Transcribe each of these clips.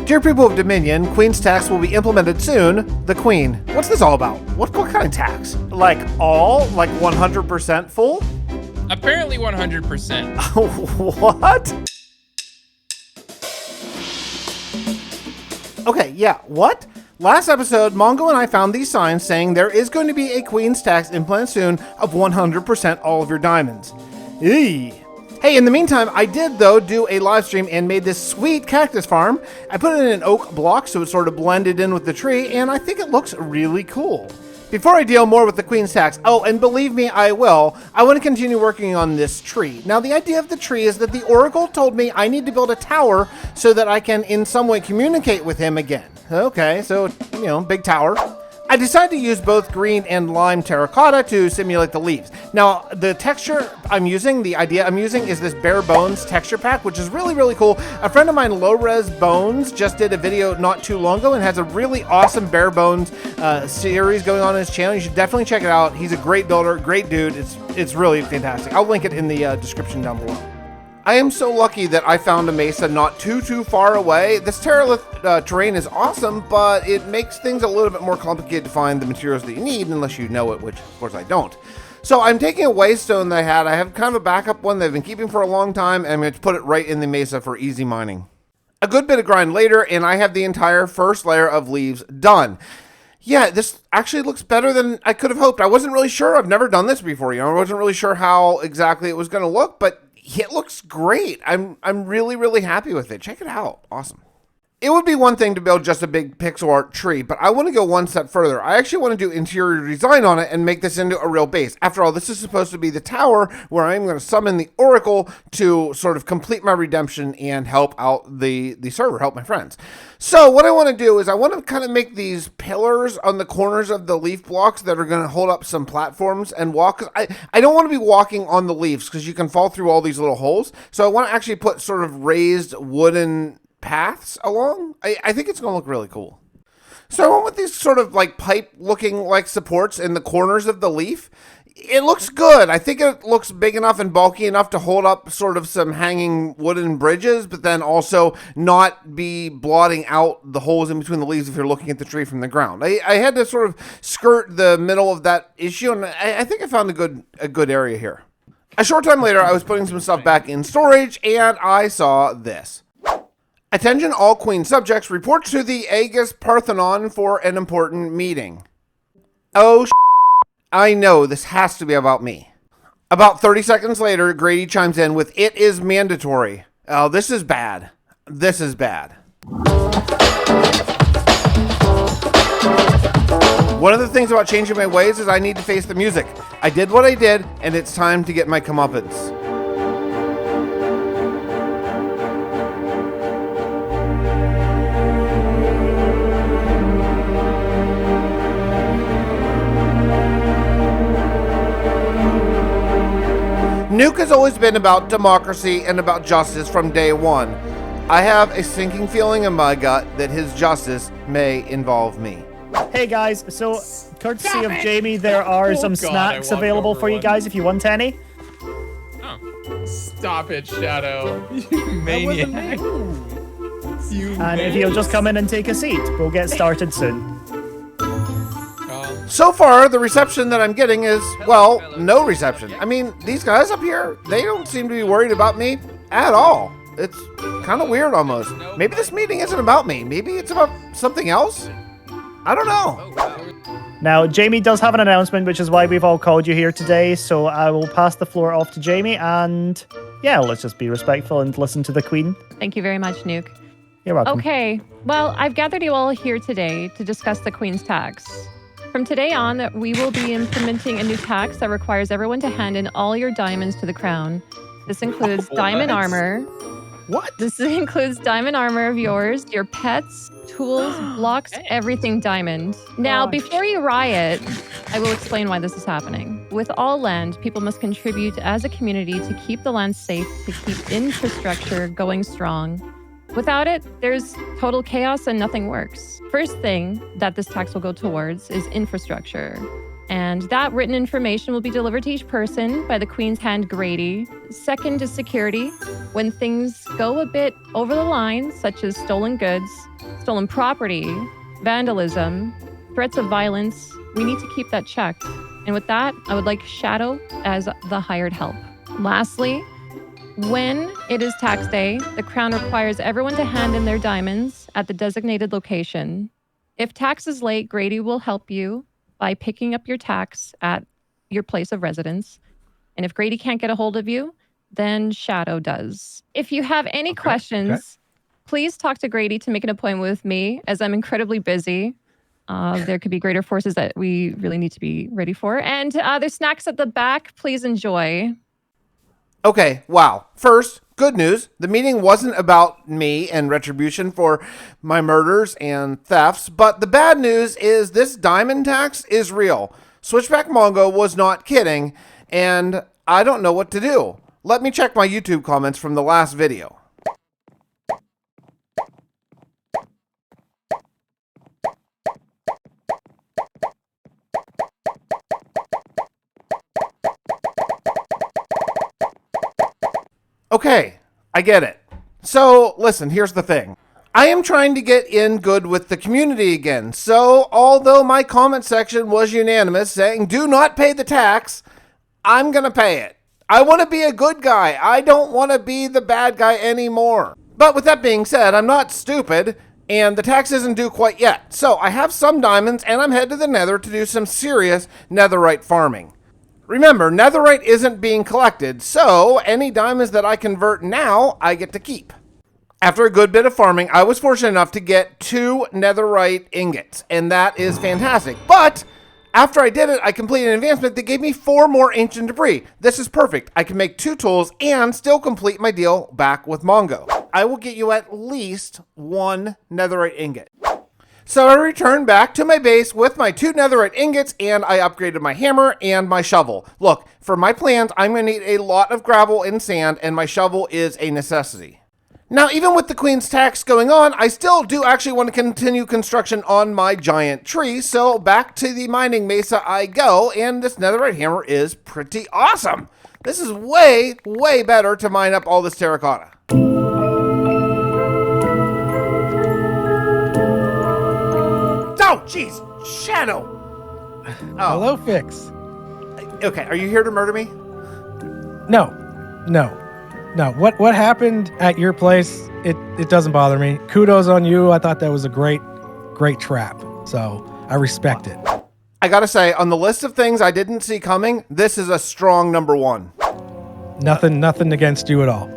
Dear people of Dominion, Queen's tax will be implemented soon. The Queen. What's this all about? What kind of tax? Like all? Like 100% full? Apparently 100%. What? Okay, yeah, what? Last episode, Mongo and I found these signs saying there is going to be a Queen's tax implemented soon of 100% all of your diamonds. Eee. Hey, in the meantime, I did, though, do a live stream and made this sweet cactus farm. I put it in an oak block so it sort of blended in with the tree, and I think it looks really cool. Before I deal more with the Queen's tax, oh, and believe me, I will, I want to continue working on this tree. Now, the idea of the tree is that the Oracle told me I need to build a tower so that I can in some way communicate with him again. Okay, so, you know, big tower. I decided to use both green and lime terracotta to simulate the leaves. Now, the texture I'm using, the idea I'm using is this bare bones texture pack, which is really, really cool. A friend of mine, Low Res Bones, just did a video not too long ago and has a really awesome bare bones series going on his channel. You should definitely check it out. He's a great builder, great dude. It's really fantastic. I'll link it in the description down below. I am so lucky that I found a mesa not too far away. This terralith terrain is awesome, but it makes things a little bit more complicated to find the materials that you need unless you know it, which of course I don't. So I'm taking a waystone that I had. I have kind of a backup one that I've been keeping for a long time, and I'm going to put it right in the mesa for easy mining. A good bit of grind later, and I have the entire first layer of leaves done. Yeah, this actually looks better than I could have hoped. I wasn't really sure. I've never done this before, you know. I wasn't really sure how exactly it was going to look, but it looks great. I'm really, really happy with it. Check it out. Awesome. It would be one thing to build just a big pixel art tree, but I want to go one step further. I actually want to do interior design on it and make this into a real base. After all, this is supposed to be the tower where I'm going to summon the Oracle to sort of complete my redemption and help out the server, help my friends. So what I want to do is I want to kind of make these pillars on the corners of the leaf blocks that are going to hold up some platforms and walk. I don't want to be walking on the leaves because you can fall through all these little holes. So I want to actually put sort of raised wooden paths along. I think it's going to look really cool. So I went with these sort of like pipe looking like supports in the corners of the leaf. It looks good. I think it looks big enough and bulky enough to hold up sort of some hanging wooden bridges, but then also not be blotting out the holes in between the leaves if you're looking at the tree from the ground. I had to sort of skirt the middle of that issue, and I think I found a good area here. A short time later, I was putting some stuff back in storage, and I saw this. Attention all Queen subjects, report to the Aegis Parthenon for an important meeting. Oh, I know this has to be about me. About 30 seconds later, Grady chimes in with, "It is mandatory." Oh, this is bad. This is bad. One of the things about changing my ways is I need to face the music. I did what I did, and it's time to get my comeuppance. Nuke has always been about democracy and about justice from day one. I have a sinking feeling in my gut that his justice may involve me. Hey guys, so courtesy of Jamie, there are some snacks available for you guys if you want any. Oh. Stop it, Shadow. You maniac. And if you'll just come in and take a seat, we'll get started soon. So far, the reception that I'm getting is, well, no reception. I mean, these guys up here, they don't seem to be worried about me at all. It's kind of weird almost. Maybe this meeting isn't about me. Maybe it's about something else? I don't know. Now, Jamie does have an announcement, which is why we've all called you here today. So I will pass the floor off to Jamie, and yeah, let's just be respectful and listen to the Queen. Thank you very much, Nuke. You're welcome. Okay, well, I've gathered you all here today to discuss the Queen's tax. From today on, we will be implementing a new tax that requires everyone to hand in all your diamonds to the crown. This includes diamond armor. What? This includes diamond armor of yours, your pets, tools, blocks, everything diamond. Now, before you riot, I will explain why this is happening. With all land, people must contribute as a community to keep the land safe, to keep infrastructure going strong. Without it, there's total chaos and nothing works. First thing that this tax will go towards is infrastructure. And that written information will be delivered to each person by the Queen's hand, Grady. Second is security. When things go a bit over the line, such as stolen goods, stolen property, vandalism, threats of violence. We need to keep that checked. And with that, I would like Shadow as the hired help. Lastly, when it is tax day, the Crown requires everyone to hand in their diamonds at the designated location. If tax is late, Grady will help you by picking up your tax at your place of residence. And if Grady can't get a hold of you, then Shadow does. If you have any questions, please talk to Grady to make an appointment with me, as I'm incredibly busy. There could be greater forces that we really need to be ready for. And there's snacks at the back. Please enjoy. Okay, wow. First, good news. The meeting wasn't about me and retribution for my murders and thefts, but the bad news is this diamond tax is real. SwitchBackMongo was not kidding, and I don't know what to do. Let me check my YouTube comments from the last video. Okay, I get it. So, listen, here's the thing. I am trying to get in good with the community again. So, although my comment section was unanimous saying, do not pay the tax, I'm going to pay it. I want to be a good guy. I don't want to be the bad guy anymore. But with that being said, I'm not stupid, and the tax isn't due quite yet. So, I have some diamonds, and I'm headed to the nether to do some serious netherite farming. Remember, netherite isn't being collected, so any diamonds that I convert now, I get to keep. After a good bit of farming, I was fortunate enough to get 2 netherite ingots, and that is fantastic. But after I did it, I completed an advancement that gave me 4 more ancient debris. This is perfect. I can make 2 tools and still complete my deal back with Mongo. I will get you at least 1 netherite ingot. So I returned back to my base with my 2 netherite ingots, and I upgraded my hammer and my shovel. Look, for my plans, I'm going to need a lot of gravel and sand, and my shovel is a necessity. Now, even with the Queen's tax going on, I still do actually want to continue construction on my giant tree, so back to the mining mesa I go, and this netherite hammer is pretty awesome. This is way, way better to mine up all this terracotta. Oh, jeez, Shadow. Oh. Hello, Fix. Okay, are you here to murder me? No. What happened at your place? It doesn't bother me. Kudos on you. I thought that was a great trap. So I respect it. I gotta say, on the list of things I didn't see coming, this is a strong number 1. Nothing against you at all.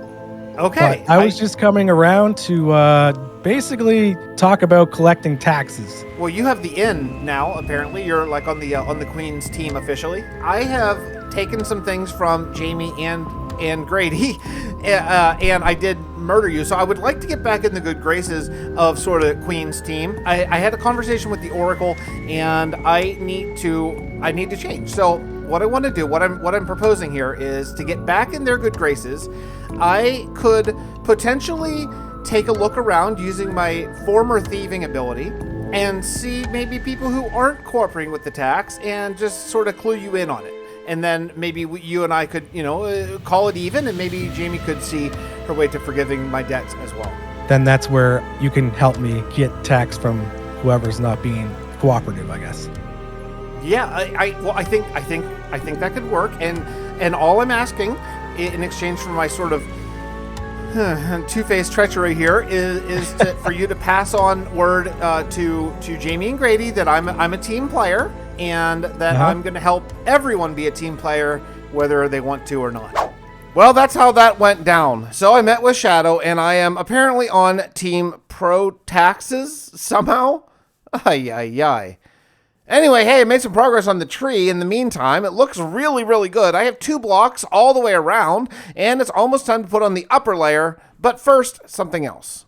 Okay. But I was just coming around to basically talk about collecting taxes. Well, you have the inn now. Apparently, you're like on the Queen's team officially. I have taken some things from Jamie and Grady, and I did murder you. So I would like to get back in the good graces of sort of Queen's team. I had a conversation with the Oracle, and I need to change. So what I want to do, what I'm proposing here, is to get back in their good graces. I could potentially take a look around using my former thieving ability and see maybe people who aren't cooperating with the tax and just sort of clue you in on it. And then maybe you and I could, call it even, and maybe Jamie could see her way to forgiving my debts as well. Then that's where you can help me get tax from whoever's not being cooperative, I guess. Yeah, I think that could work, and all I'm asking in exchange for my sort of two-faced treachery here is for you to pass on word to Jamie and Grady that I'm a team player, and that I'm going to help everyone be a team player, whether they want to or not. Well, that's how that went down. So I met with Shadow, and I am apparently on Team Pro Taxes somehow. Ay. Anyway, hey, I made some progress on the tree in the meantime. It looks really, really good. I have 2 blocks all the way around, and it's almost time to put on the upper layer. But first, something else.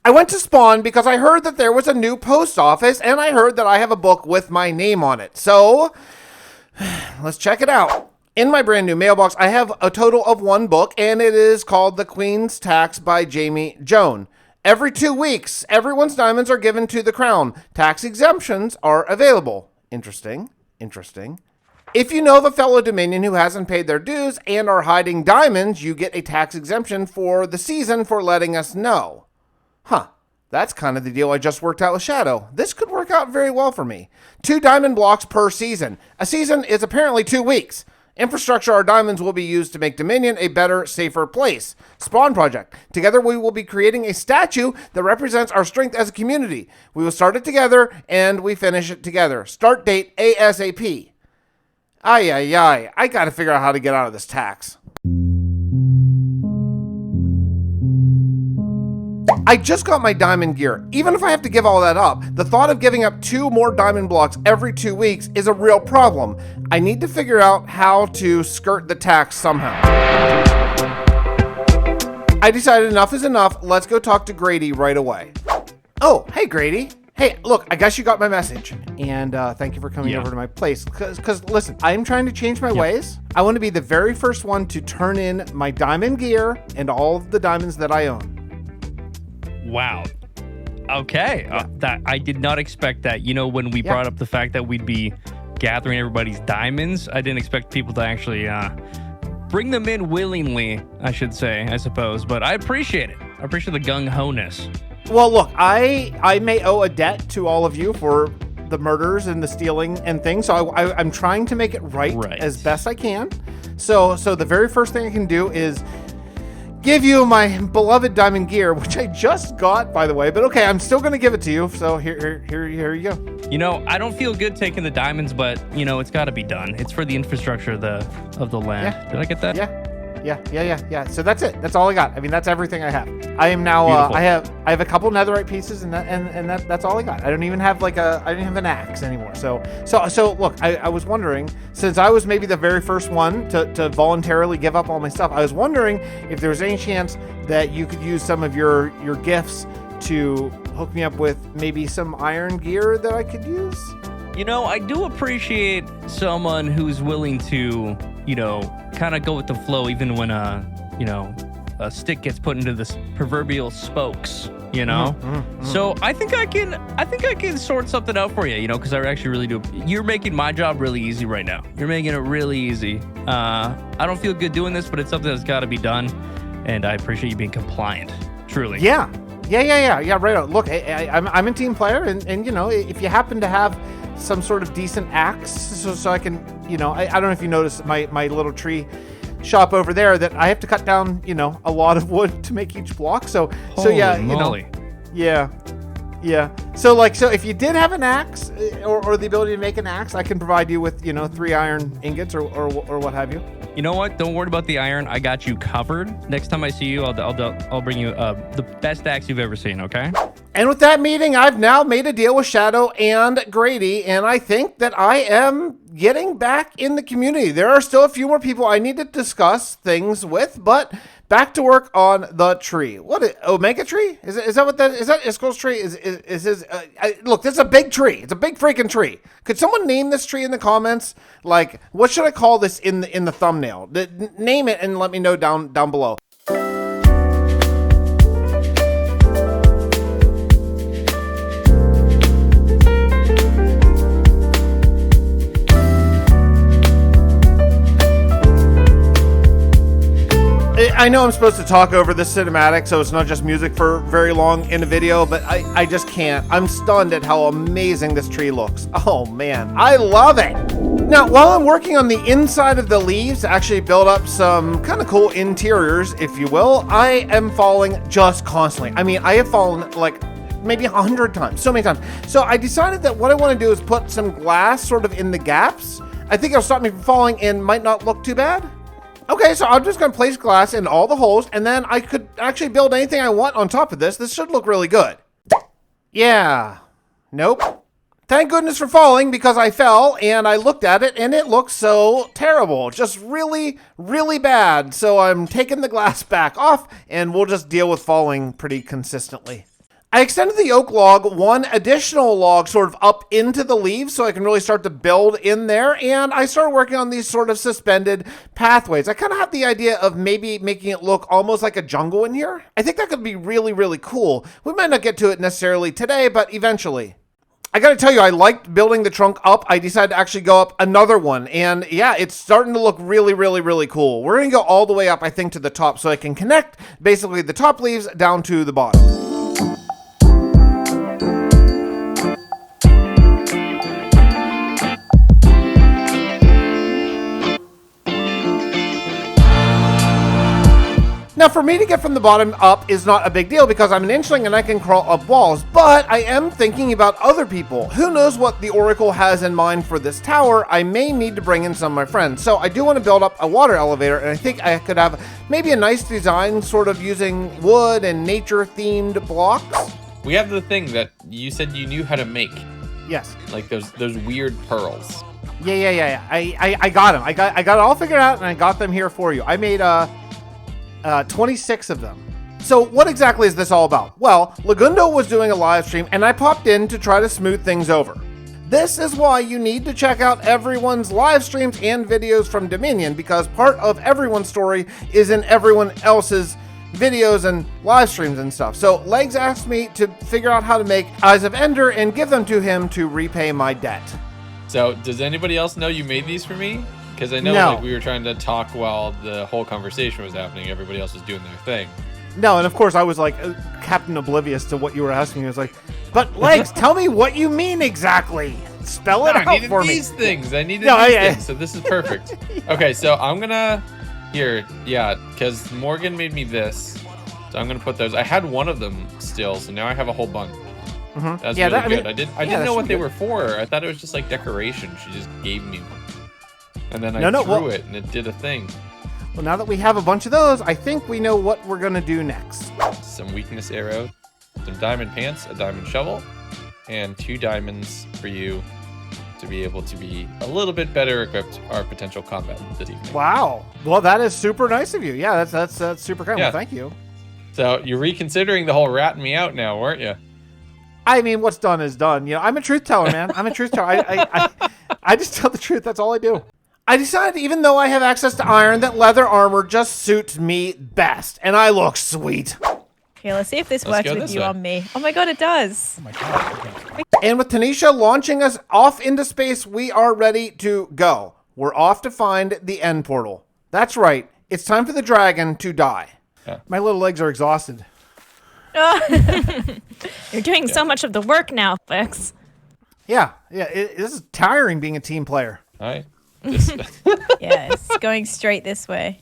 I went to spawn because I heard that there was a new post office, and I heard that I have a book with my name on it. So, let's check it out. In my brand new mailbox, I have a total of 1 book, and it is called The Queen's Tax by Jamiejoan. Every 2 weeks, everyone's diamonds are given to the crown. Tax exemptions are available. Interesting. If you know of a fellow Dominion who hasn't paid their dues and are hiding diamonds, you get a tax exemption for the season for letting us know. That's kind of the deal I just worked out with Shadow. This could work out very well for me. 2 diamond blocks per season. A season is apparently 2 weeks. Infrastructure, our diamonds will be used to make Dominion a better, safer place. Spawn project. Together we will be creating a statue that represents our strength as a community. We will start it together and we finish it together. Start date ASAP. Ay. I gotta figure out how to get out of this tax. I just got my diamond gear. Even if I have to give all that up, the thought of giving up 2 more diamond blocks every 2 weeks is a real problem. I need to figure out how to skirt the tax somehow. I decided enough is enough. Let's go talk to Grady right away. Oh, hey Grady. Hey, look, I guess you got my message. And thank you for coming over to my place. Because listen, I'm trying to change my ways. I want to be the very first one to turn in my diamond gear and all of the diamonds that I own. Wow. Okay. That I did not expect that. You know, when we brought up the fact that we'd be gathering everybody's diamonds, I didn't expect people to actually bring them in willingly, I should say, I suppose. But I appreciate it. I appreciate the gung-ho-ness. Well, look, I may owe a debt to all of you for the murders and the stealing and things. So I'm trying to make it right as best I can. So the very first thing I can do is give you my beloved diamond gear, which I just got, by the way. But okay, I'm still going to give it to you. So here you go. You know, I don't feel good taking the diamonds, but you know, it's got to be done. It's for the infrastructure of the land. Yeah. Did I get that? Yeah. So that's it. That's all I got. I mean, that's everything I have. I am now. I have a couple netherite pieces, and that's all I got. I don't even have an axe anymore. So look, I was wondering, since I was maybe the very first one to voluntarily give up all my stuff, I was wondering if there was any chance that you could use some of your gifts to hook me up with maybe some iron gear that I could use. You know, I do appreciate someone who's willing to, you know, kind of go with the flow, even when a stick gets put into this proverbial spokes, you know. So I think I can sort something out for you, you know, because I actually really do. You're making my job really easy right now. You're making it really easy. I don't feel good doing this, but it's something that's got to be done, and I appreciate you being compliant. Truly. Yeah. Right on. Look, I'm a team player, and you know, if you happen to have some sort of decent axe, so I can, you know, I don't know if you noticed my little tree shop over there that I have to cut down, you know, a lot of wood to make each block. So yeah, moly. You know, yeah. So if you did have an axe or the ability to make an axe, I can provide you with, you know, 3 iron ingots or what have you. You know what? Don't worry about the iron. I got you covered. Next time I see you, I'll bring you the best axe you've ever seen. Okay. And with that meeting, I've now made a deal with Shadow and Grady, and I think that I am getting back in the community. There are still a few more people I need to discuss things with, but back to work on the tree. What is Omega tree? Is that what that is? That Iskel's tree? Is his? Look, this is a big tree. It's a big freaking tree. Could someone name this tree in the comments? Like, what should I call this in the thumbnail? Name it and let me know down below. I know I'm supposed to talk over this cinematic, so it's not just music for very long in a video, but I just can't. I'm stunned at how amazing this tree looks. Oh man, I love it. Now, while I'm working on the inside of the leaves to actually build up some kind of cool interiors, if you will, I am falling just constantly. I mean, I have fallen like maybe 100 times, so many times. So I decided that what I want to do is put some glass sort of in the gaps. I think it'll stop me from falling and might not look too bad. Okay, so I'm just going to place glass in all the holes, and then I could actually build anything I want on top of this. This should look really good. Yeah. Nope. Thank goodness for falling, because I fell, and I looked at it, and it looked so terrible. Just really, really bad. So I'm taking the glass back off, and we'll just deal with falling pretty consistently. I extended the oak log 1 additional log sort of up into the leaves so I can really start to build in there, and I started working on these sort of suspended pathways. I kind of have the idea of maybe making it look almost like a jungle in here. I think that could be really, really cool. We might not get to it necessarily today, but eventually. I gotta tell you, I liked building the trunk up. I decided to actually go up another one, and yeah, it's starting to look really, really, really cool. We're gonna go all the way up, I think, to the top so I can connect basically the top leaves down to the bottom. Now, for me to get from the bottom up is not a big deal because I'm an inchling and I can crawl up walls, but I am thinking about other people. Who knows what the Oracle has in mind for this tower? I may need to bring in some of my friends. So I do want to build up a water elevator, and I think I could have maybe a nice design sort of using wood and nature-themed blocks. We have the thing that you said you knew how to make. Yes. Like those weird pearls. Yeah. I got them. I got it all figured out, and I got them here for you. I made 26 of them. So what exactly is this all about? Well, Legundo was doing a live stream and I popped in to try to smooth things over. This is why you need to check out everyone's live streams and videos from Dominion, because part of everyone's story is in everyone else's videos and live streams and stuff. So Legs asked me to figure out how to make Eyes of Ender and give them to him to repay my debt. So does anybody else know you made these for me? Because I know like we were trying to talk while the whole conversation was happening. Everybody else was doing their thing. No, and of course I was like Captain Oblivious to what you were asking. I was like, but Legs, tell me what you mean exactly. Spell it out for me. I needed these things. I needed these things. So this is perfect. Okay, so I'm gonna because Morgan made me this. So I'm gonna put those. I had one of them still, so now I have a whole bunch. That's really good. I didn't know what they were for. I thought it was just like decoration. She just gave me one. And then I drew it, and it did a thing. Well, now that we have a bunch of those, I think we know what we're going to do next. Some weakness arrow, some diamond pants, a diamond shovel, and 2 diamonds for you to be able to be a little bit better equipped for our potential combat this evening. Wow. Well, that is super nice of you. Yeah, that's super kind. Yeah. Well, thank you. So you're reconsidering the whole ratting me out now, weren't you? I mean, what's done is done. You know, I'm a truth teller, man. I'm a truth teller. I just tell the truth. That's all I do. I decided, even though I have access to iron, that leather armor just suits me best, and I look sweet. Okay, let's see if this works with you on me. Oh my god, it does. Oh my god. And with Tanisha launching us off into space, we are ready to go. We're off to find the end portal. That's right. It's time for the dragon to die. Yeah. My little legs are exhausted. You're doing so much of the work now, Fix. Yeah. This is tiring being a team player. All right. Yes, going straight this way.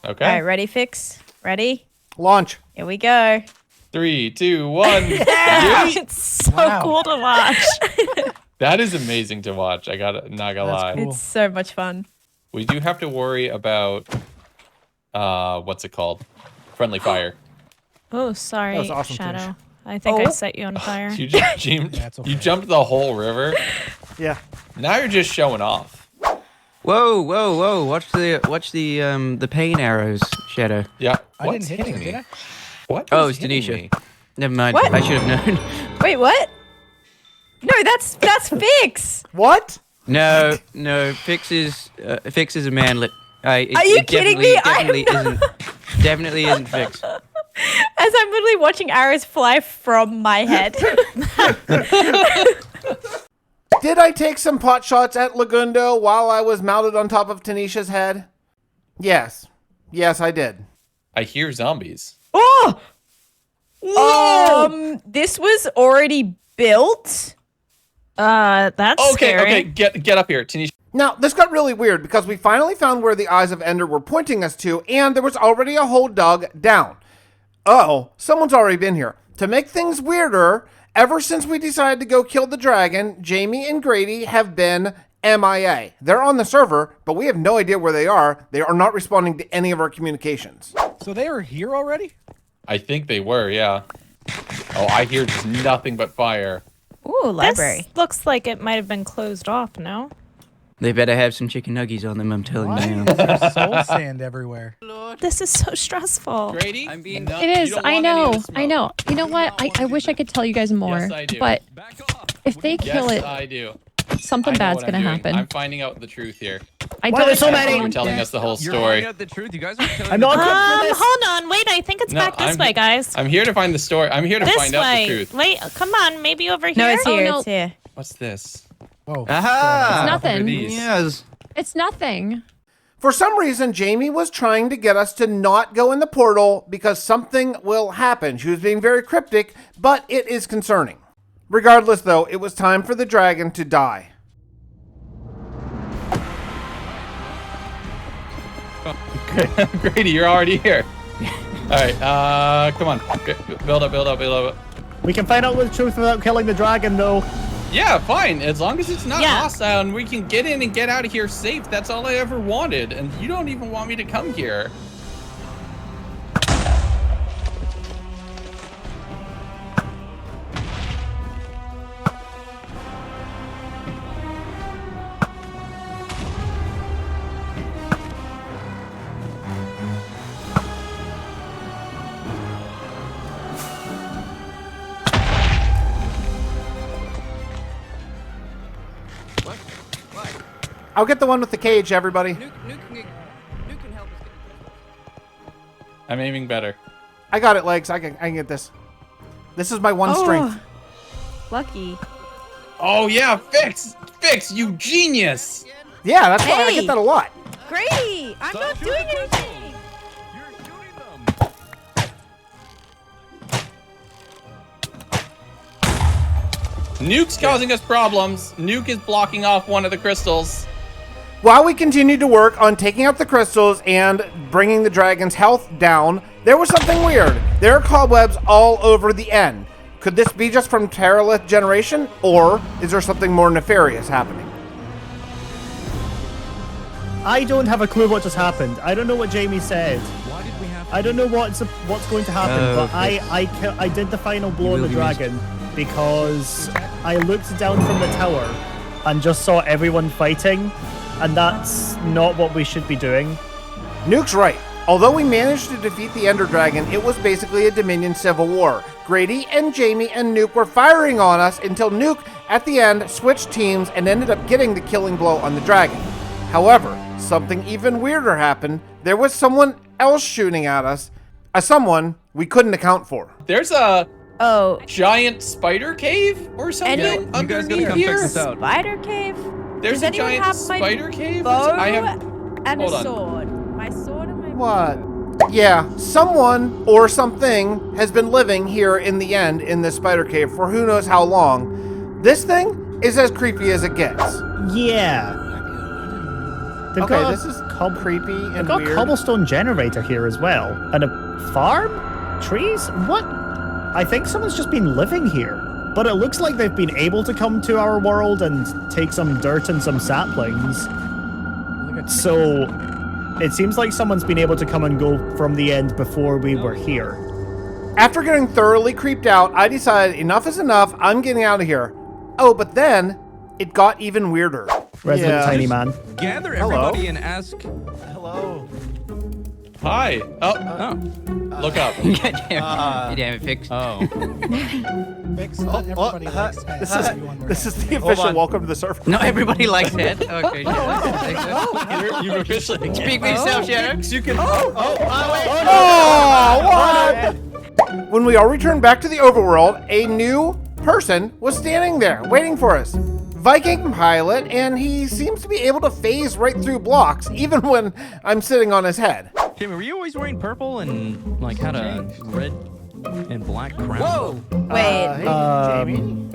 Okay. All right, ready, Fix? Ready? Launch. Here we go. 3, 2, 1. Yeah. It's so cool to watch. That is amazing to watch. I not gonna lie. Cool. It's so much fun. We do have to worry about what's it called? Friendly fire. Oh, sorry, awesome, Shadow. Tanisha. I think I set you on fire. You just you jumped the whole river. Yeah. Now you're just showing off. Whoa! Watch the pain arrows, Shadow. Yeah. I didn't hit you, did I? What? Oh, it's Tanisha. Never mind. What? I should have known. Wait, what? No, that's Fix. What? No. Fix is a manlet. Are you kidding me? Definitely isn't Fix. As I'm literally watching arrows fly from my head. Did I take some pot shots at Legundo while I was mounted on top of Tanisha's head? Yes. Yes, I did. I hear zombies. Oh! This was already built? That's scary. Okay, get up here, Tanisha. Now, this got really weird because we finally found where the Eyes of Ender were pointing us to, and there was already a hole dug down. Uh-oh, someone's already been here. To make things weirder, ever since we decided to go kill the dragon, Jamie and Grady have been MIA. They're on the server, but we have no idea where they are. They are not responding to any of our communications. So they are here already? I think they were, yeah. Oh, I hear just nothing but fire. Ooh, library. This looks like it might have been closed off, no? They better have some chicken nuggies on them, I'm telling you. There's soul sand everywhere. This is so stressful. Grady? It is. I know. You know what? I wish I could tell you guys more. Yes, I do. But if they kill Yes, it, I do. something I know bad's what I'm gonna doing. happen. I'm finding out the truth here. I Why don't there's so know. many? You're telling us the whole You're story. finding out the truth. You guys are telling I'm not good for this. Hold on. Wait, I think it's No, back this way, guys. I'm here to find the story. I'm here to This find out way. the truth. Wait, come on. Maybe over here. No, it's here. no. It's here. What's this? Oh, Aha! It's nothing. These. Yes. It's nothing. For some reason, Jamie was trying to get us to not go in the portal because something will happen. She was being very cryptic, but it is concerning. Regardless, though, it was time for the dragon to die. Grady, you're already here. right, come on. Build up. We can find out the truth without killing the dragon, though. Yeah, fine. As long as it's not hostile and we can get in and get out of here safe. That's all I ever wanted. And you don't even want me to come here. I'll get the one with the cage, everybody. Nuke can help us. I'm aiming better. I got it, Legs. I can get this. This is my one strength. Lucky. Oh, yeah, Fix, you genius. Yeah, that's why I get that a lot. Grady, I'm not doing anything. You're shooting them. Nuke's causing us problems. Nuke is blocking off one of the crystals. While we continued to work on taking out the crystals and bringing the dragon's health down, there was something weird. There are cobwebs all over the end. Could this be just from Terralith generation, or is there something more nefarious happening? I don't have a clue what just happened. I don't know what Jamie said. Why did we have? I don't know what's going to happen, but I did the final blow on the dragon because I looked down from the tower and just saw everyone fighting, and that's not what we should be doing. Nuke's right. Although we managed to defeat the Ender Dragon, it was basically a Dominion civil war. Grady and Jamie and Nuke were firing on us until Nuke, at the end, switched teams and ended up getting the killing blow on the dragon. However, something even weirder happened. There was someone else shooting at us, a someone we couldn't account for. There's a Oh, giant spider cave or something You guys gotta underneath come here. check this out. spider cave. There's Does a anyone giant have my spider cave. Bow I have. and Hold a on. sword. My sword and my What? Yeah, someone or something has been living here in the end in this spider cave for who knows how long. This thing is as creepy as it gets. Yeah. They've Okay, got this is creepy and They've got a weird. cobblestone generator here as well. And a farm? Trees? What? I think someone's just been living here. But it looks like they've been able to come to our world and take some dirt and some saplings. So it seems like someone's been able to come and go from the end before we were here. After getting thoroughly creeped out, I decided enough is enough. I'm getting out of here. Oh, but then it got even weirder. Resident Tiny Man. Gather Hello. everybody and ask. Hello. Hi. Oh. Look up. You damn it, Fix. Oh. Fix. Everybody likes This is the official on. welcome to the server. No, everybody likes it. Okay. You've officially. Speak for yourself, Shadow. You can. Oh, what? When we all returned back to the overworld, a new person was standing there, waiting for us. VikingPilot, and he seems to be able to phase right through blocks, even when I'm sitting on his head. Jamie, were you always wearing purple and like had a red and black crown? Whoa. Wait. Hey, Jamie.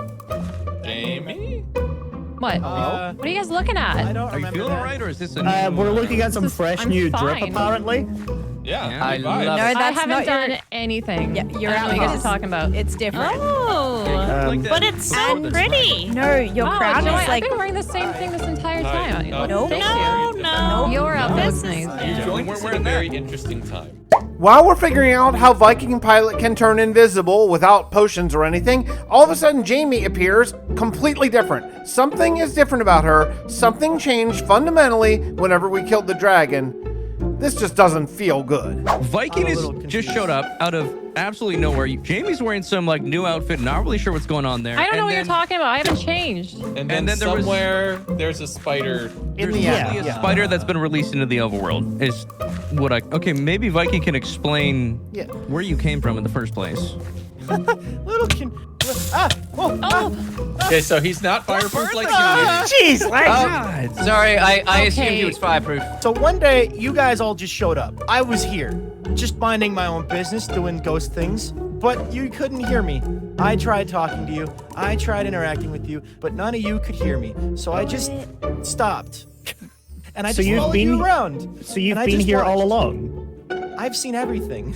Jamie. What? What are you guys looking I at? don't Are you remember feeling that. alright, or is this a new? We're looking at some This is- fresh I'm new drip, fine. apparently. Yeah. I good love vibes. it. No, I that's haven't not done your. anything. Yeah, you're I don't know what you guys outfit. are talking about. It's different. Oh, Um, but it's so pretty. No, your Wow, crown Joey, is like. I've been wearing the same thing this entire Hi. time. Oh, Thank No, you. no. Your outfit This looks is- nice. You joined We're us at a wearing very that. interesting time. While we're figuring out how VikingPilot can turn invisible without potions or anything, all of a sudden Jamie appears completely different. Something is different about her. Something changed fundamentally whenever we killed the dragon. This just doesn't feel good. Viking I'm a is little just confused. showed up out of absolutely nowhere. Jamie's wearing some like new outfit. Not really sure what's going on there. I don't know And what you're then talking about. I haven't changed. And then there was- somewhere there's a spider. There's the end, probably a yeah. spider that's been released into the overworld. Is what I. Okay, maybe Viking can explain Yeah. where you came from in the first place. Oh, Okay, so he's not fireproof like you. Jeez, Lex. Oh, sorry, I assumed he Okay. was fireproof. So one day, you guys all just showed up. I was here, just minding my own business, doing ghost things, but you couldn't hear me. I tried talking to you, I tried interacting with you, but none of you could hear me. So I just stopped. And I So just you've followed been- you around. So you've And I been just here all watched. along? I've seen everything.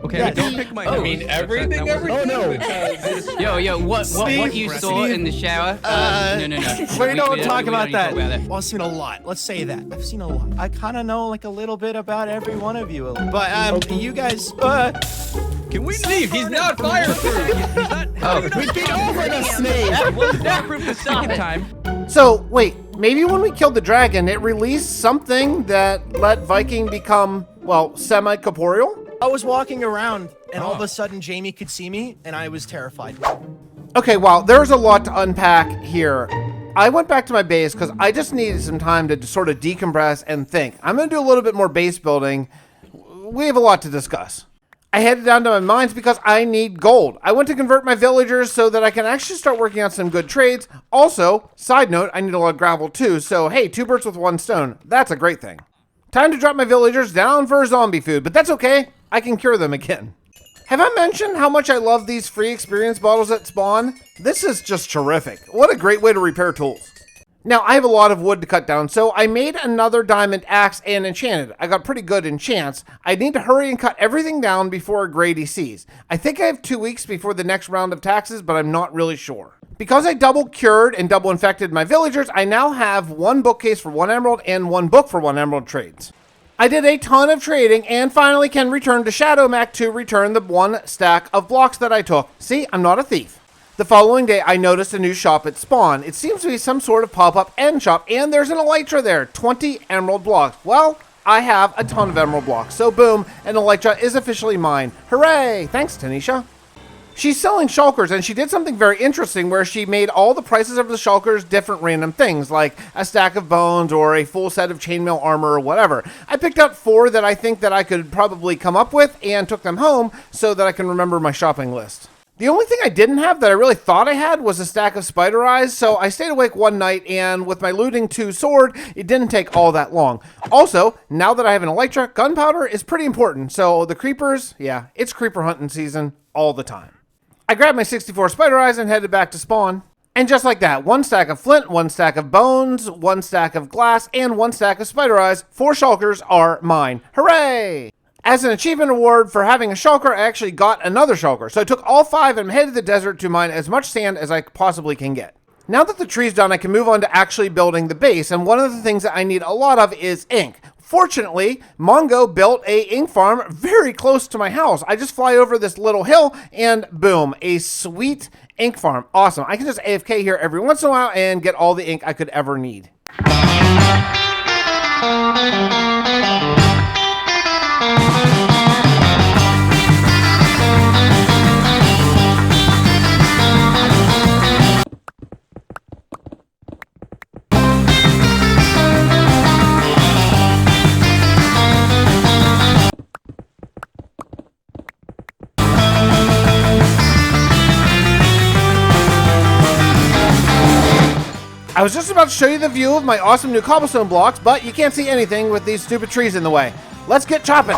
Okay, Yes. don't pick my I nose. mean, everything. Oh, no. Yo, what Steve, you saw Steve, in the shower? No. We don't talk we about need to that. talk about Well, I've seen a lot. Let's say that. I've seen a lot. I kind of know like a little bit about every one of you. But you guys, Can we Steve, he's not fireproof. He's not. We beat over the snake. That was fireproof the second time. So, wait, maybe when we killed the dragon, it released something that let Viking become, well, semi-corporeal? I was walking around and all of a sudden Jamie could see me and I was terrified. Okay, wow, there's a lot to unpack here. I went back to my base because I just needed some time to sort of decompress and think. I'm going to do a little bit more base building. We have a lot to discuss. I headed down to my mines because I need gold. I want to convert my villagers so that I can actually start working on some good trades. Also, side note, I need a lot of gravel too, so hey, 2 birds with 1 stone. That's a great thing. Time to drop my villagers down for zombie food, but that's okay. I can cure them again. Have I mentioned how much I love these free experience bottles at spawn? This is just terrific. What a great way to repair tools. Now, I have a lot of wood to cut down, so I made another diamond axe and enchanted. I got pretty good enchants. I need to hurry and cut everything down before Grady sees. I think I have 2 weeks before the next round of taxes, but I'm not really sure. Because I double cured and double infected my villagers, I now have 1 bookcase for 1 emerald and 1 book for 1 emerald trades. I did a ton of trading and finally can return to ShadowMech to return the 1 stack of blocks that I took. See, I'm not a thief. The following day, I noticed a new shop at spawn. It seems to be some sort of pop-up end shop, and there's an elytra there, 20 emerald blocks. Well, I have a ton of emerald blocks, so boom, an elytra is officially mine. Hooray! Thanks, Tanisha. She's selling shulkers, and she did something very interesting where she made all the prices of the shulkers different random things, like a stack of bones or a full set of chainmail armor or whatever. I picked out 4 that I think that I could probably come up with and took them home so that I can remember my shopping list. The only thing I didn't have that I really thought I had was a stack of spider eyes, so I stayed awake one night, and with my looting 2 sword, it didn't take all that long. Also, now that I have an elytra, gunpowder is pretty important, so the creepers, yeah, it's creeper hunting season all the time. I grabbed my 64 spider eyes and headed back to spawn. And just like that, 1 stack of flint, 1 stack of bones, 1 stack of glass, and 1 stack of spider eyes. 4 shulkers are mine. Hooray! As an achievement award for having a shulker, I actually got another shulker. So I took all 5 and headed to the desert to mine as much sand as I possibly can get. Now that the tree's done, I can move on to actually building the base. And one of the things that I need a lot of is ink. Fortunately, Mongo built a ink farm very close to my house. I just fly over this little hill and boom, a sweet ink farm. Awesome. I can just AFK here every once in a while and get all the ink I could ever need. I was just about to show you the view of my awesome new cobblestone blocks, but you can't see anything with these stupid trees in the way. Let's get chopping.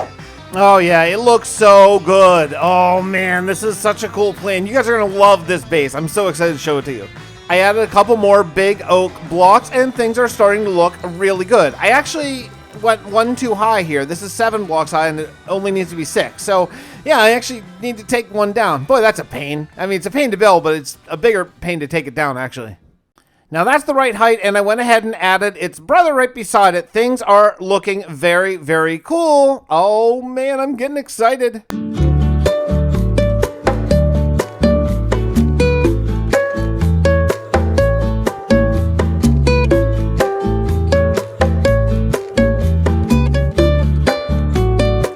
Oh yeah, it looks so good. Oh man, this is such a cool plan. You guys are gonna love this base. I'm so excited to show it to you. I added a couple more big oak blocks and things are starting to look really good. I actually went 1 too high here. This is 7 blocks high and it only needs to be 6. So yeah, I actually need to take 1 down. Boy, that's a pain. I mean, it's a pain to build, but it's a bigger pain to take it down actually. Now that's the right height, and I went ahead and added its brother right beside it. Things are looking very, very cool. Oh man, I'm getting excited.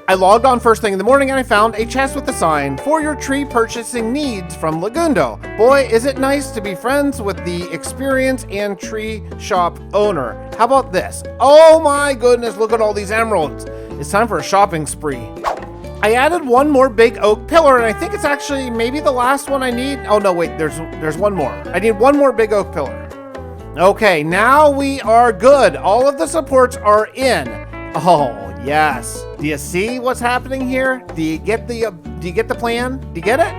I logged on first thing in the morning and I found a chest with a sign, "For your tree purchasing needs," from Legundo. Boy, is it nice to be friends with the experience and tree shop owner. How about this? Oh my goodness, look at all these emeralds. It's time for a shopping spree. I added 1 more big oak pillar, and I think it's actually maybe the last one I need. Oh no, wait, there's 1 more. I need 1 more big oak pillar. Okay, now we are good. All of the supports are in. Oh, yes. Do you see what's happening here? Do you get the plan? Do you get it?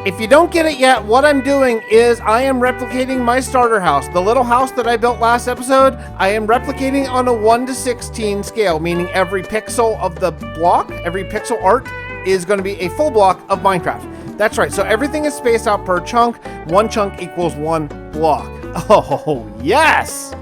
If you don't get it yet, what I'm doing is I am replicating my starter house. The little house that I built last episode, I am replicating on a 1:16 scale, meaning every pixel of the block, every pixel art is going to be a full block of Minecraft. That's right. So everything is spaced out per chunk. 1 chunk equals 1 block. Oh, yes.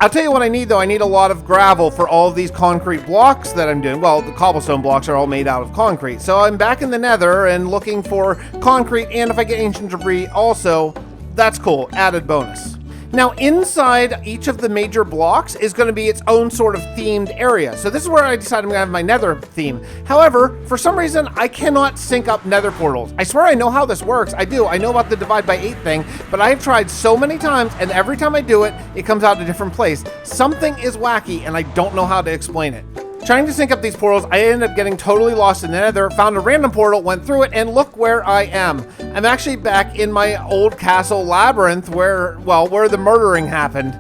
I'll tell you what I need, though. I need a lot of gravel for all of these concrete blocks that I'm doing. Well, the cobblestone blocks are all made out of concrete. So I'm back in the nether and looking for concrete, and if I get ancient debris also, that's cool. Added bonus. Now, inside each of the major blocks is going to be its own sort of themed area. So this is where I decided I'm going to have my nether theme. However, for some reason, I cannot sync up nether portals. I swear I know how this works. I do. I know about the divide by 8 thing, but I've tried so many times, and every time I do it, it comes out a different place. Something is wacky, and I don't know how to explain it. Trying to sync up these portals, I ended up getting totally lost in the nether, found a random portal, went through it, and look where I am. I'm actually back in my old castle labyrinth where the murdering happened.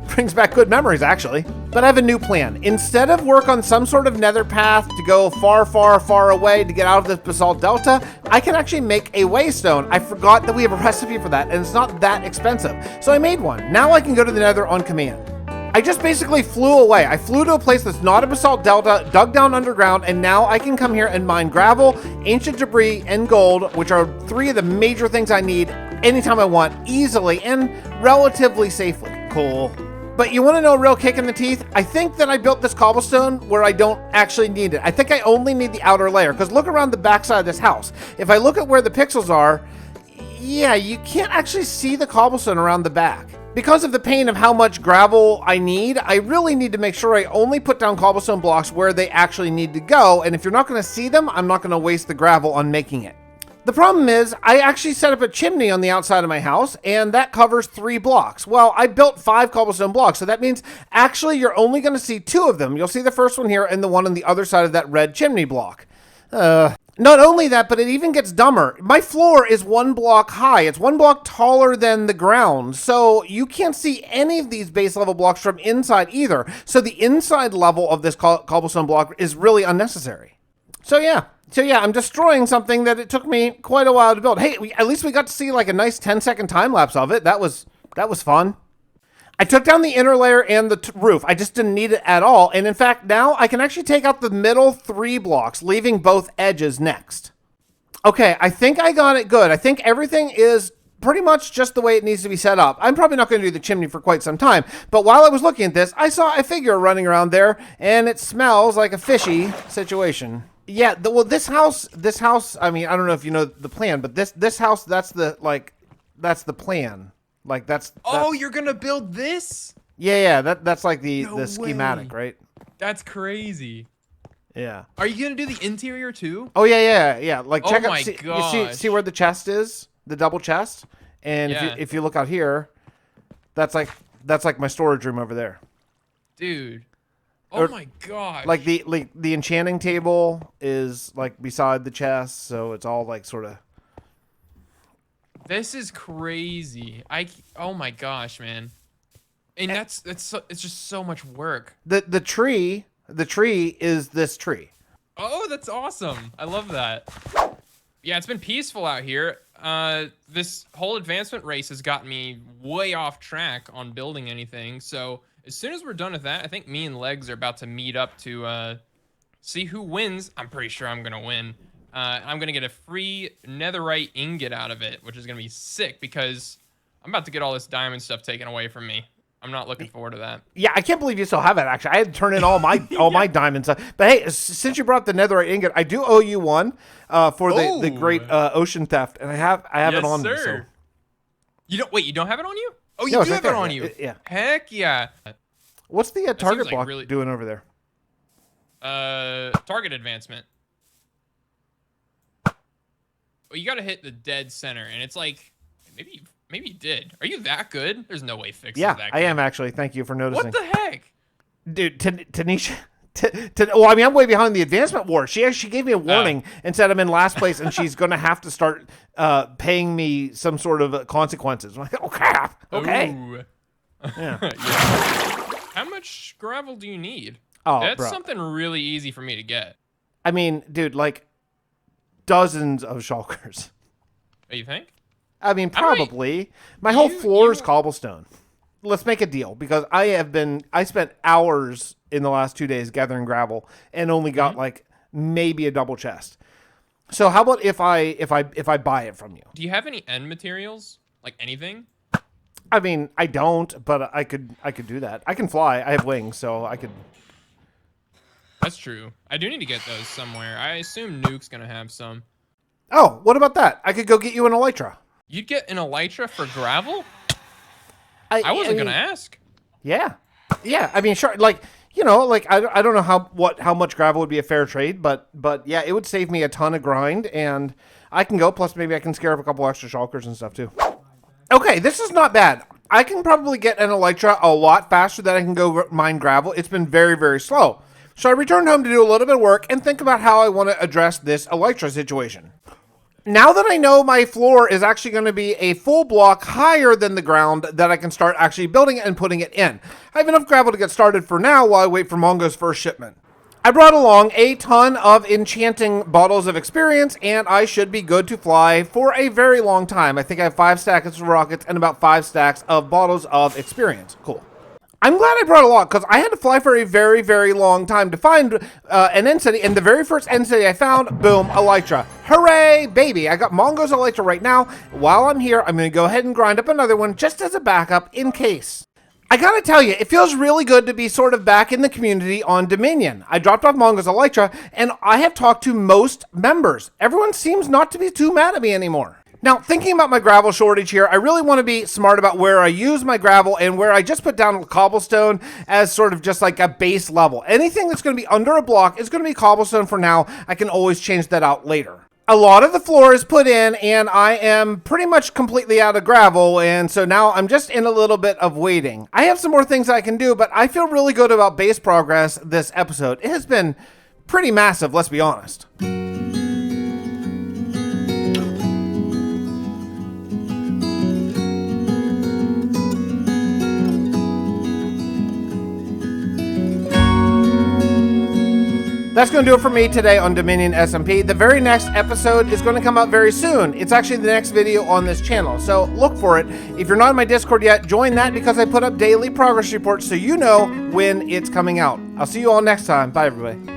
Brings back good memories, actually. But I have a new plan. Instead of work on some sort of nether path to go far, far, far away to get out of this basalt delta, I can actually make a waystone. I forgot that we have a recipe for that, and it's not that expensive. So I made one. Now I can go to the nether on command. I just basically flew away. I flew to a place that's not a basalt delta, dug down underground, and now I can come here and mine gravel, ancient debris, and gold, which are 3 of the major things I need anytime I want, easily and relatively safely. Cool. But you want to know a real kick in the teeth? I think that I built this cobblestone where I don't actually need it. I think I only need the outer layer, because look around the backside of this house. If I look at where the pixels are, yeah, you can't actually see the cobblestone around the back. Because of the pain of how much gravel I need, I really need to make sure I only put down cobblestone blocks where they actually need to go, and if you're not going to see them, I'm not going to waste the gravel on making it. The problem is, I actually set up a chimney on the outside of my house, and that covers 3 blocks. Well, I built 5 cobblestone blocks, so that means actually you're only going to see 2 of them. You'll see the first one here and the one on the other side of that red chimney block. Not only that, but it even gets dumber. My floor is 1 block high. It's 1 block taller than the ground. So you can't see any of these base level blocks from inside either. So the inside level of this cobblestone block is really unnecessary. So yeah, I'm destroying something that it took me quite a while to build. Hey, at least we got to see like a nice 10-second time lapse of it. That was fun. I took down the inner layer and the roof. I just didn't need it at all. And in fact, now I can actually take out the middle 3 blocks, leaving both edges next. Okay, I think I got it good. I think everything is pretty much just the way it needs to be set up. I'm probably not going to do the chimney for quite some time, but while I was looking at this, I saw a figure running around there, and it smells like a fishy situation. Yeah, this house, I mean, I don't know if you know the plan, but this house, that's the plan. Like that's you're gonna build this? Yeah, that's like the schematic, right? That's crazy. Yeah. Are you gonna do the interior too? Oh yeah. Like check out. You see where the chest is, the double chest, and if you look out here, that's like my storage room over there. Dude. Oh my gosh. Like the enchanting table is like beside the chest, so it's all like sort of. This is crazy. Oh my gosh, man. And it's just so much work. The tree is this tree. Oh, that's awesome. I love that. Yeah, it's been peaceful out here. This whole advancement race has gotten me way off track on building anything. So as soon as we're done with that, I think me and Legs are about to meet up to see who wins. I'm pretty sure I'm gonna win. I'm going to get a free netherite ingot out of it, which is going to be sick because I'm about to get all this diamond stuff taken away from me. I'm not looking forward to that. Yeah, I can't believe you still have it, actually. I had to turn in all my my diamond stuff. But hey, since you brought up the netherite ingot, I do owe you one for the great ocean theft, and I have it on me. So. You don't have it on you? Oh, you do have it on you. Yeah. Heck yeah. What's the target block doing over there? Target advancement. Well, you got to hit the dead center, and it's like, maybe you did. Are you that good? There's no way Fix is that good. I am actually. Thank you for noticing. What the heck? Dude, Tanisha, well, I mean, I'm way behind the advancement war. She gave me a warning and said I'm in last place, and she's going to have to start paying me some sort of consequences. I'm like, oh, crap. Okay. Ooh. Yeah. How much gravel do you need? Oh, That's something really easy for me to get. I mean, dude, like, dozens of shulkers. Oh, you think? I mean, probably. My whole floor is cobblestone. Let's make a deal, because I spent hours in the last 2 days gathering gravel and only got like maybe a double chest. So how about if I buy it from you? Do you have any end materials? Like anything? I mean, I don't, but I could do that. I can fly. I have wings, so I could. That's true. I do need to get those somewhere. I assume Nuke's gonna have some. Oh, what about that? I could go get you an elytra. You'd get an elytra for gravel? I wasn't gonna ask. Yeah. Yeah, I mean, sure, like, you know, like, I don't know how much gravel would be a fair trade, but yeah, it would save me a ton of grind, and I can go, plus maybe I can scare up a couple extra shulkers and stuff, too. Okay, this is not bad. I can probably get an elytra a lot faster than I can go mine gravel. It's been very, very slow. So I returned home to do a little bit of work and think about how I want to address this elytra situation. Now that I know my floor is actually going to be a full block higher than the ground, that I can start actually building it and putting it in. I have enough gravel to get started for now while I wait for Mongo's first shipment. I brought along a ton of enchanting bottles of experience, and I should be good to fly for a very long time. I think I have 5 stacks of rockets and about 5 stacks of bottles of experience. Cool. I'm glad I brought a lot, because I had to fly for a very, very long time to find an end city, and the very first end city I found, boom, elytra. Hooray, baby! I got Mongo's elytra right now. While I'm here, I'm going to go ahead and grind up another one just as a backup in case. I gotta tell you, it feels really good to be sort of back in the community on Dominion. I dropped off Mongo's elytra, and I have talked to most members. Everyone seems not to be too mad at me anymore. Now, thinking about my gravel shortage here, I really want to be smart about where I use my gravel and where I just put down cobblestone as sort of just like a base level. Anything that's going to be under a block is going to be cobblestone for now. I can always change that out later. A lot of the floor is put in, and I am pretty much completely out of gravel, and so now I'm just in a little bit of waiting. I have some more things I can do, but I feel really good about base progress this episode. It has been pretty massive, let's be honest. That's going to do it for me today on Dominion SMP. The very next episode is going to come out very soon. It's actually the next video on this channel, so look for it. If you're not in my Discord yet, join that because I put up daily progress reports so you know when it's coming out. I'll see you all next time. Bye, everybody.